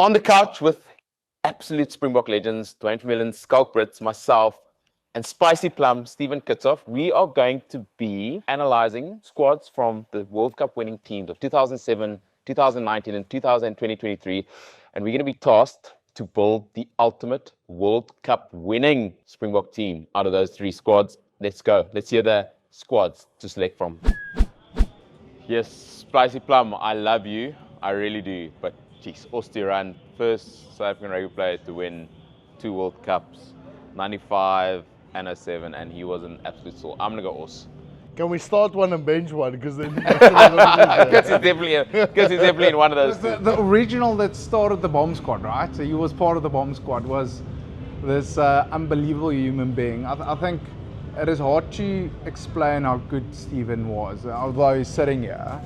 On the couch with absolute Springbok legends, Duane, Schalk, myself, and Spicy Plum, Stephen Kitsie. We are going to be analyzing squads from the World Cup winning teams of 2007, 2019, and 2023. And we're going to be tasked to build the ultimate World Cup winning Springbok team out of those three squads. Let's go. Let's hear the squads to select from. Yes, Spicy Plum, I love you. I really do. But geez, Duane, first South African rugby player to win 2 World Cups, 95 and 07, and he was an absolute soul. I'm going to go Os. Can we start one and bench one? Because then Because he's definitely in one of those two. The original that started the bomb squad, right? So he was part of the bomb squad, was this unbelievable human being. I think it is hard to explain how good Stephen was, although he's sitting here.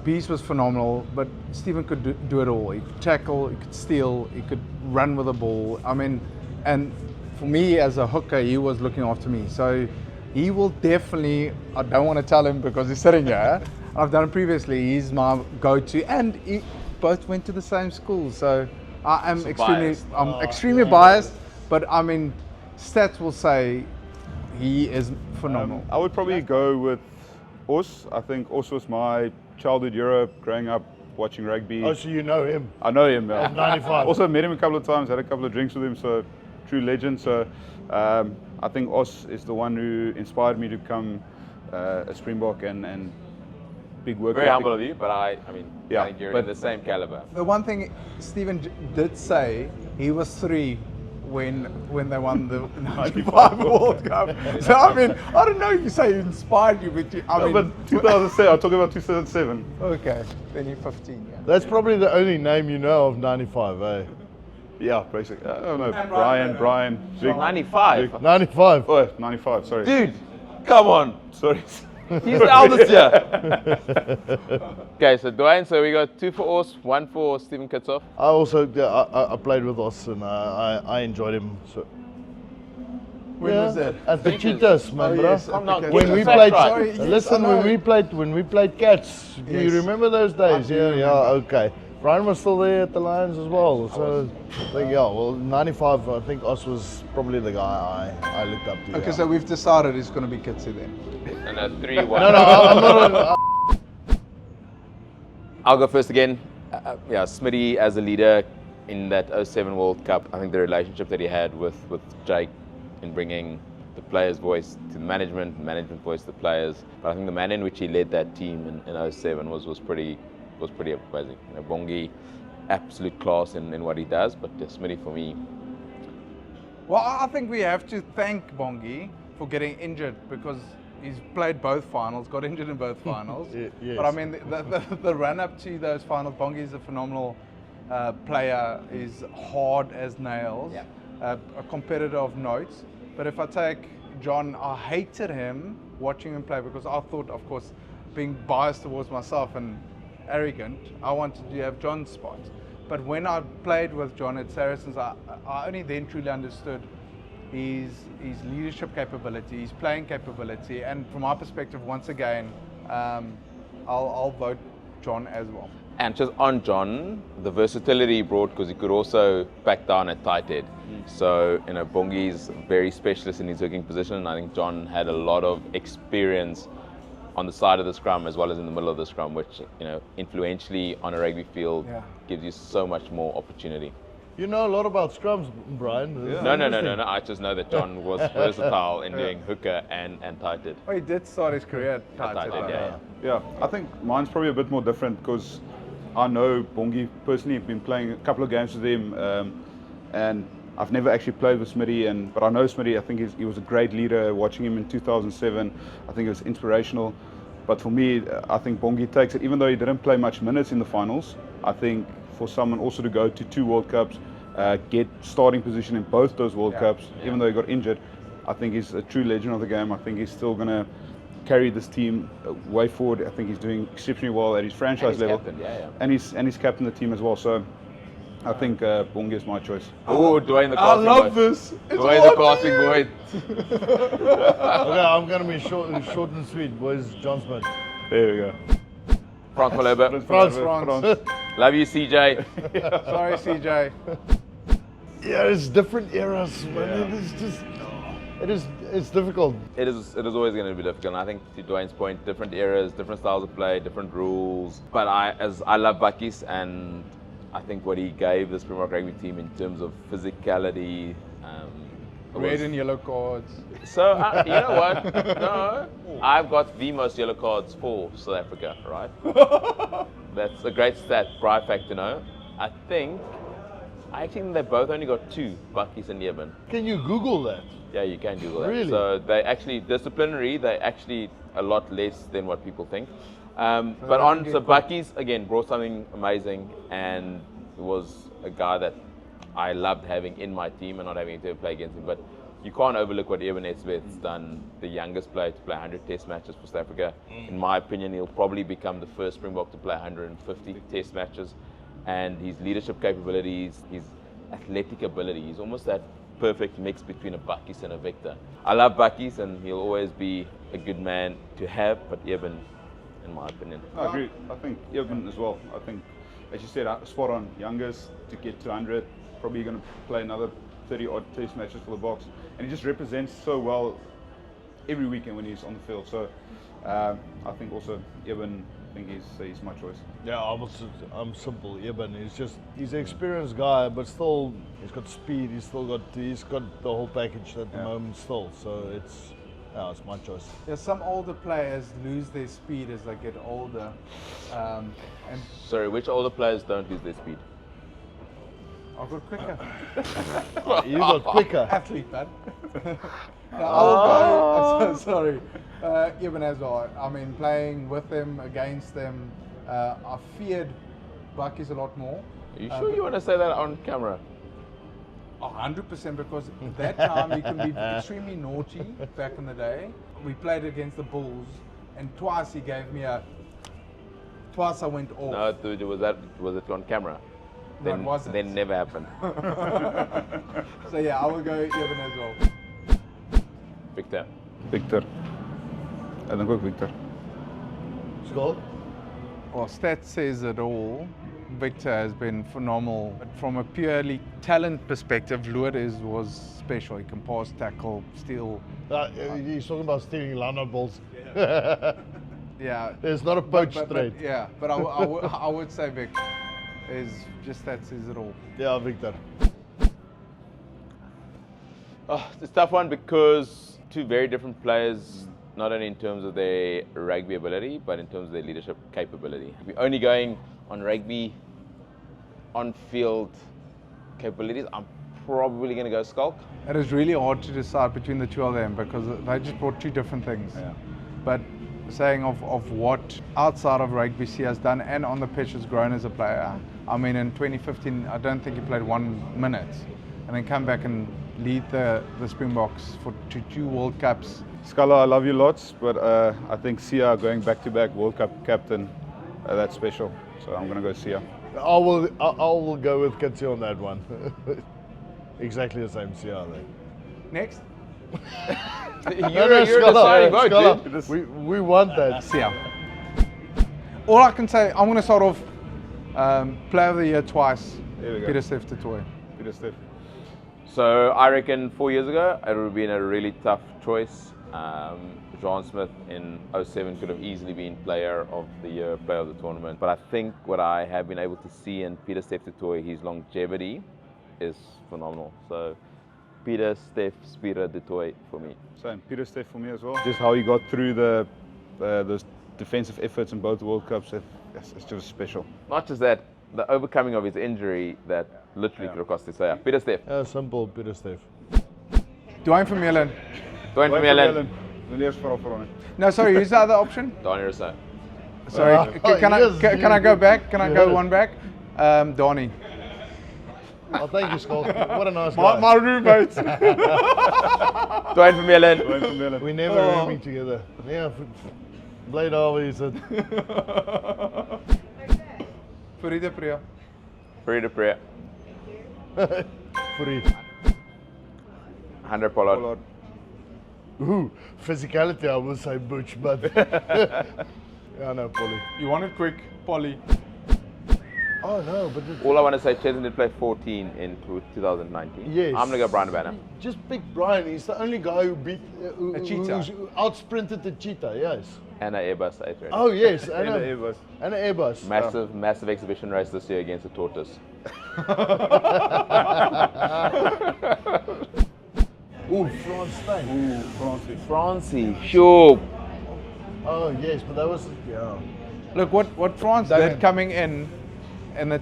Beast was phenomenal, but Stephen could do it all. He could tackle, he could steal, he could run with the ball. I mean, and for me as a hooker, he was looking after me. So he will definitely, I don't want to tell him because he's sitting here. I've done it previously. He's my go-to, and he both went to the same school. So I am extremely biased, but I mean, stats will say he is phenomenal. I would probably go with Os. I think Os was my childhood hero growing up watching rugby. Oh, so you know him? I know him. Yeah. Of 95. Also met him a couple of times, had a couple of drinks with him, so true legend. So I think Os is the one who inspired me to become a Springbok and big work. Very humble of you, but I think you're in the same caliber. The one thing Stephen did say, he was 3 when they won the 95 World Cup. So I mean, I don't know if you say he inspired you, but but 2007, I'm talking about 2007. Okay, then you're 15, yeah. That's probably the only name you know of 95, eh? Yeah, basically. I don't know. Brian. Big, 95? 95. Oh, 95, sorry. Dude, come on. Sorry. He's the eldest here. Okay, so Duane, so we got 2 for Os, 1 for Stephen Kitsie. I also I played with Os and I enjoyed him. So. When was that? At the Cheetahs, man, bro. yes. Okay. When we Fact played, right. Sorry, yes, listen, I know. when we played Cats, do you Yes. remember those days? do Yeah, remember. okay. Brian was still there at the Lions as well. So, well, 95, I think Os was probably the guy I looked up to. Okay, yeah. so we've decided it's going to be Kitsie then. And a 3-1. No, I'm not. I'll go first again. Smitty as a leader in that 07 World Cup. I think the relationship that he had with Jake in bringing the players' voice to the management voice to the players. But I think the manner in which he led that team in 07 was pretty amazing. You know, Bongi, absolute class in what he does, but Smitty for me. Well, I think we have to thank Bongi for getting injured because he's played both finals, got injured in both finals. Yes. But I mean, the run-up to those finals, Bongi is a phenomenal player. He's hard as nails, a competitor of note. But if I take John, I hated him watching him play because I thought, of course, being biased towards myself and arrogant, I wanted to have John's spot. But when I played with John at Saracens, I only then truly understood his leadership capability, his playing capability, and from my perspective, once again, I'll vote John as well. And just on John, the versatility he brought, because he could also back down at tight head. So, Bongi's very specialist in his hooking position, and I think John had a lot of experience on the side of the scrum as well as in the middle of the scrum, which, influentially on a rugby field gives you so much more opportunity. You know a lot about scrums, Brian. No. I just know that John was versatile in doing hooker and tight head. Oh, he did start his career at tight Tight head. head, Yeah, I think mine's probably a bit more different because I know Bongi personally. I've been playing a couple of games with him, and I've never actually played with Smitty. But I know Smitty. I think he was a great leader. Watching him in 2007, I think it was inspirational. But for me, I think Bongi takes it. Even though he didn't play much minutes in the finals, I think for someone also to go to 2 World Cups, get starting position in both those World Cups, even though he got injured, I think he's a true legend of the game. I think he's still going to carry this team way forward. I think he's doing exceptionally well at his franchise level. Captain, And he's captain the team as well. So I think Bongi is my choice. Oh, Duane the I casting love boy. this. It's Duane the casting boy. Okay, I'm going to be short and sweet, boys. John Smith. There we go. Frank Malherbe. France. Love you, CJ. Sorry, CJ. Yeah, it's different eras, man. It is just, it's difficult. It is always going to be difficult. And I think to Duane's point, different eras, different styles of play, different rules. But I love Bucky's, and I think what he gave the Springbok rugby team in terms of physicality. Red and yellow cards. So you know what? No, I've got the most yellow cards for South Africa, right? That's a great stat, pride fact to know. I think they both only got 2, Bucky's and Eben. Can you Google that? Yeah, you can Google that. Really? So they actually, disciplinary, they actually a lot less than what people think. So Bucky's, again, brought something amazing, and was a guy that I loved having in my team and not having to play against him. But you can't overlook what Eben Etzebeth's done, the youngest player to play 100 test matches for South Africa. In my opinion, he'll probably become the first Springbok to play 150 test matches. And his leadership capabilities, his athletic ability, he's almost that perfect mix between a Bucky's and a Victor. I love Bucky's, and he'll always be a good man to have, but Eben, in my opinion. I agree. I think Eben as well. I think, as you said, spot on. Youngest to get to 100, probably going to play another 30 odd test matches for the Boks, and he just represents so well every weekend when he's on the field. So I think also Eben, I think he's my choice. Yeah, I'm simple. Eben, he's an experienced guy, but still he's got speed. He's got the whole package at the moment still. So it's my choice. Yeah, some older players lose their speed as they get older. And Sorry, which older players don't lose their speed? I got quicker. You got quicker. Athlete, man. No, I will go. Sorry. Eben as well. I mean, playing with them, against them, I feared Bucky's a lot more. Are you sure you want to say that on camera? 100%, because at that time you can be extremely naughty back in the day. We played against the Bulls, and twice he gave me twice I went off. No, dude, was it on camera? No, it wasn't. Then never happened. So yeah, I will go Eben as well. Victor. I think ook Victor. Schalk? Well, stats says it all. Victor has been phenomenal. But from a purely talent perspective, Luard was special. He can pass, tackle, steal. He's talking about stealing line-out balls. Yeah. It's not a poach but trade. Yeah, but I would say Vic is just that says it all. Yeah, Victor. It's a tough one because 2 very different players, not only in terms of their rugby ability, but in terms of their leadership capability. If we're only going on rugby on-field capabilities, I'm probably going to go Schalk. It is really hard to decide between the 2 of them because they just brought 2 different things. Yeah. But saying of what outside of rugby he has done and on the pitch has grown as a player. I mean, in 2015, I don't think he played 1 minute, and then come back and lead the Springboks to 2 World Cups. Scala, I love you lots, but I think Sia going back-to-back World Cup captain, that's special. So I'm going to go Sia. I will go with Kitsie on that one. Exactly the same Sia, I think. Next, You're deciding vote, dude. We want that. Sia. All I can say, I'm going to start off Player of the Year twice. There we go. Peter Steph Toy. Peter Steph. So I reckon 4 years ago, it would have been a really tough choice. John Smith in 07 could have easily been Player of the Year, Player of the Tournament. But I think what I have been able to see in Peter Steph Toy, his longevity is phenomenal. So Peter Steph Spira du Toit for me. Same, Peter Steph for me as well. Just how he got through those defensive efforts in both World Cups, it's just special. Not just that, the overcoming of his injury that literally could have cost his player. Peter Steph. Simple, Peter Steph. Duane Vermeulen. Duane Vermeulen. No, sorry, who's the other option? Donnie Rousseau. Sorry, can I go back? Can I go one back? Donnie. Oh, thank you, Schalk. What a nice guy. My roommate. Duane Vermeulen. We never rooming together. Yeah, Blade always said. Fourie Priya. Frida Priya. Fourie. 100 Pollard. Ooh, physicality, I will say Butch, but yeah, no, Polly. You want it quick, Polly. Oh no, but All I want to say, Cheslin did play 14 in 2019. yes. I'm going to go Brian Habana. Just pick Brian. He's the only guy who beat A cheetah. who outsprinted the cheetah. Yes. And an Airbus A380. Oh yes, And and it was. an Airbus. Massive exhibition race this year against the tortoise. Ooh, France Stein. Francie, sure. Oh yes, but that was Look, what France Damien. did coming in the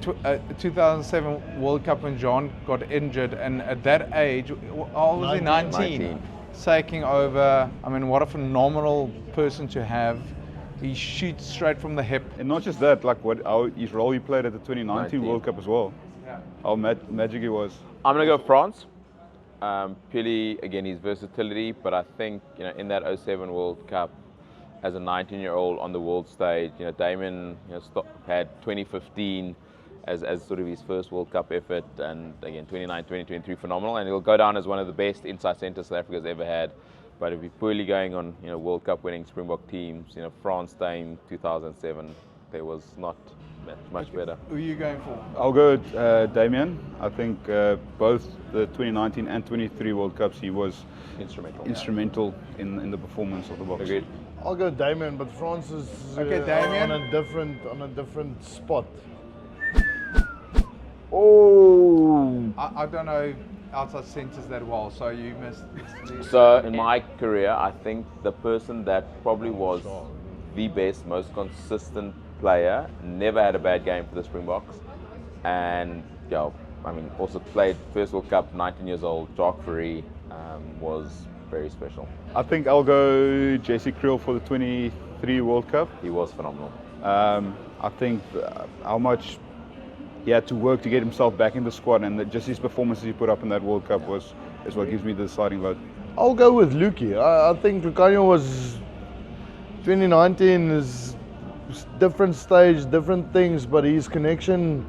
2007 World Cup when John got injured, and at that age, how old was he? 19. Taking over. I mean, what a phenomenal person to have. He shoots straight from the hip. And not just that, like how his role he played at the 2019 19. World Cup as well. Yeah. How magic he was. I'm going to go France. Purely, again, his versatility, but I think, in that 07 World Cup, as a 19-year-old on the world stage, Damien had 2015 as sort of his first World Cup effort, and again 2019, 2023 phenomenal, and he'll go down as one of the best inside centres South Africa's ever had. But if you're purely going on World Cup winning Springbok teams, France, Dame 2007, there was not much better. Who are you going for? I'll go with Damien. I think both the 2019 and 23 World Cups he was Instrumental. in the performance of the box. Agreed. I'll go Damien, but France is Okay, Damien. on a different spot. Oh. I don't know outside centres that well, so you missed. So in my career, I think the person that probably was the best, most consistent player, never had a bad game for the Springboks, and also played first World Cup, 19 years old. Schalk was very special. I think I'll go Jesse Kriel for the 23 World Cup. He was phenomenal. I think how much he had to work to get himself back in the squad, and just his performances he put up in that World Cup is what gives me the deciding vote. I'll go with Luki. I think Lucanio was 2019 is different stage, different things, but his connection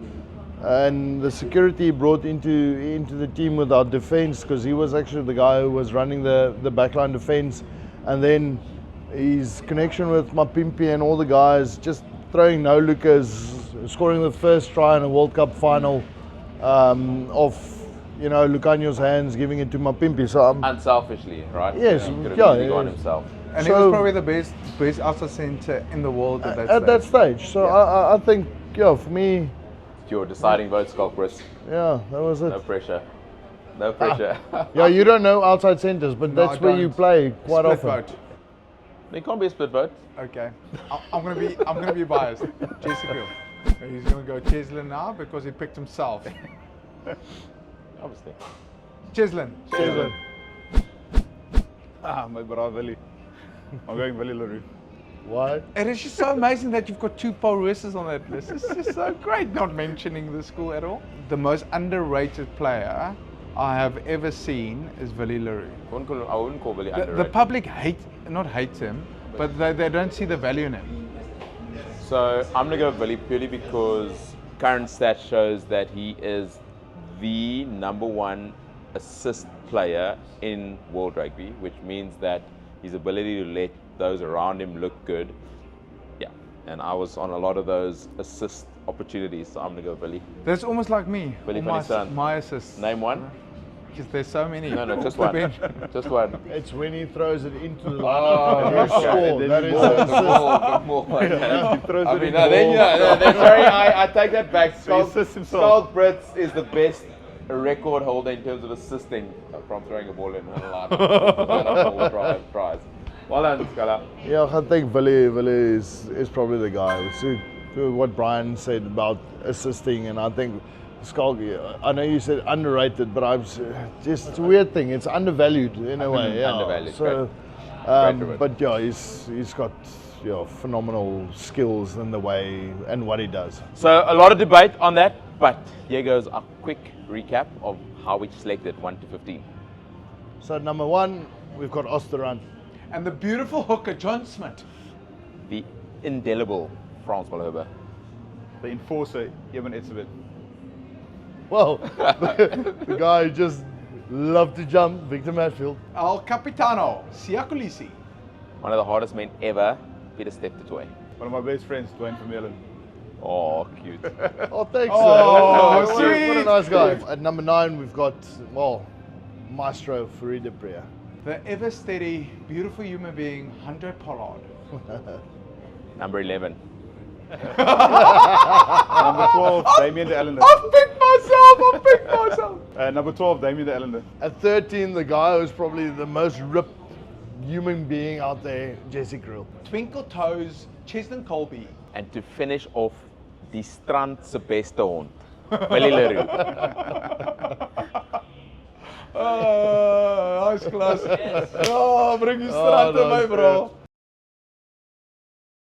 and the security he brought into the team with our defense, because he was actually the guy who was running the backline defense, and then his connection with Mapimpi and all the guys, just throwing no-lookers, scoring the first try in a World Cup final off Lucanio's hands, giving it to Mapimpi. So Unselfishly, right? Yes, He could have yeah, easily gone yeah. himself. And he was probably the best outside centre in the world at that stage. at that stage. So I think, for me, Your deciding vote, Schalk Brits. that was it. No pressure. No pressure. Yeah, you don't know outside centres, but No, that's I where you don't. play quite Split often. vote. There can't be a split vote. Okay, I'm gonna be biased. Jesse Kriel. He's gonna go Cheslin now because he picked himself. Obviously. Cheslin. My brother Willie. I'm going Willie Leroux. Why? It is just so amazing that you've got two Paul Roosters on that list. It's just so great, not mentioning the school at all. The most underrated player I have ever seen is Willie Leroux. I wouldn't call Billy The underrated. public not hates him, but they don't see the value in him. So I'm going to go with Billy purely because current stats shows that he is the #1 assist player in World Rugby, which means that his ability to let those around him look good. Yeah, and I was on a lot of those assist opportunities, so I'm going to go with Billy. That's almost like me. Billy All van der Staan. my assists. Name one? Because there's so many. No, just Off one. the bench. Just one. It's when he throws it into the Oh, lineup and you okay. score. That is Good an assist. more. Yeah. He throws I it mean, in no, the then, ball. sorry, I take that back. Schalk assists himself. Brits is the best record holder in terms of assisting from throwing a ball in a line. Prize. Well done, Schala. Yeah, I think Willie is probably the guy. To what Brian said about assisting, and I think Schalk, I know you said underrated, but it's a weird thing. It's undervalued in a way. Yeah. Undervalued, So, Great. but yeah, he's got phenomenal skills in the way and what he does. So a lot of debate on that, but here goes a quick recap of how we selected 1 to 15. So number 1, we've got Osteran. And the beautiful hooker, John Smith. The indelible Frans Malherbe. The enforcer, Eben Etzebeth. Well, the guy who just loved to jump, Victor Matfield. El Capitano, Siakulisi. One of the hardest men ever, Peter Step du Toit. One of my best friends, Duane from Ellen. Oh, cute. Oh, thanks. Oh, what a sweet. nice guy. At number 9, we've got, well, Maestro Farida Priya. The ever steady, beautiful human being, Andre Pollard. Number 11. Number 12, Damien de Allender. I've picked myself. Number 12, Damien de Allender. At 13, the guy who's probably the most ripped human being out there, Jesse Krill. Twinkle Toes, Cheslin Colby. And to finish off, die strand se beste hond, Willie Leroux. Nice class. Oh, bring je straat in my bro.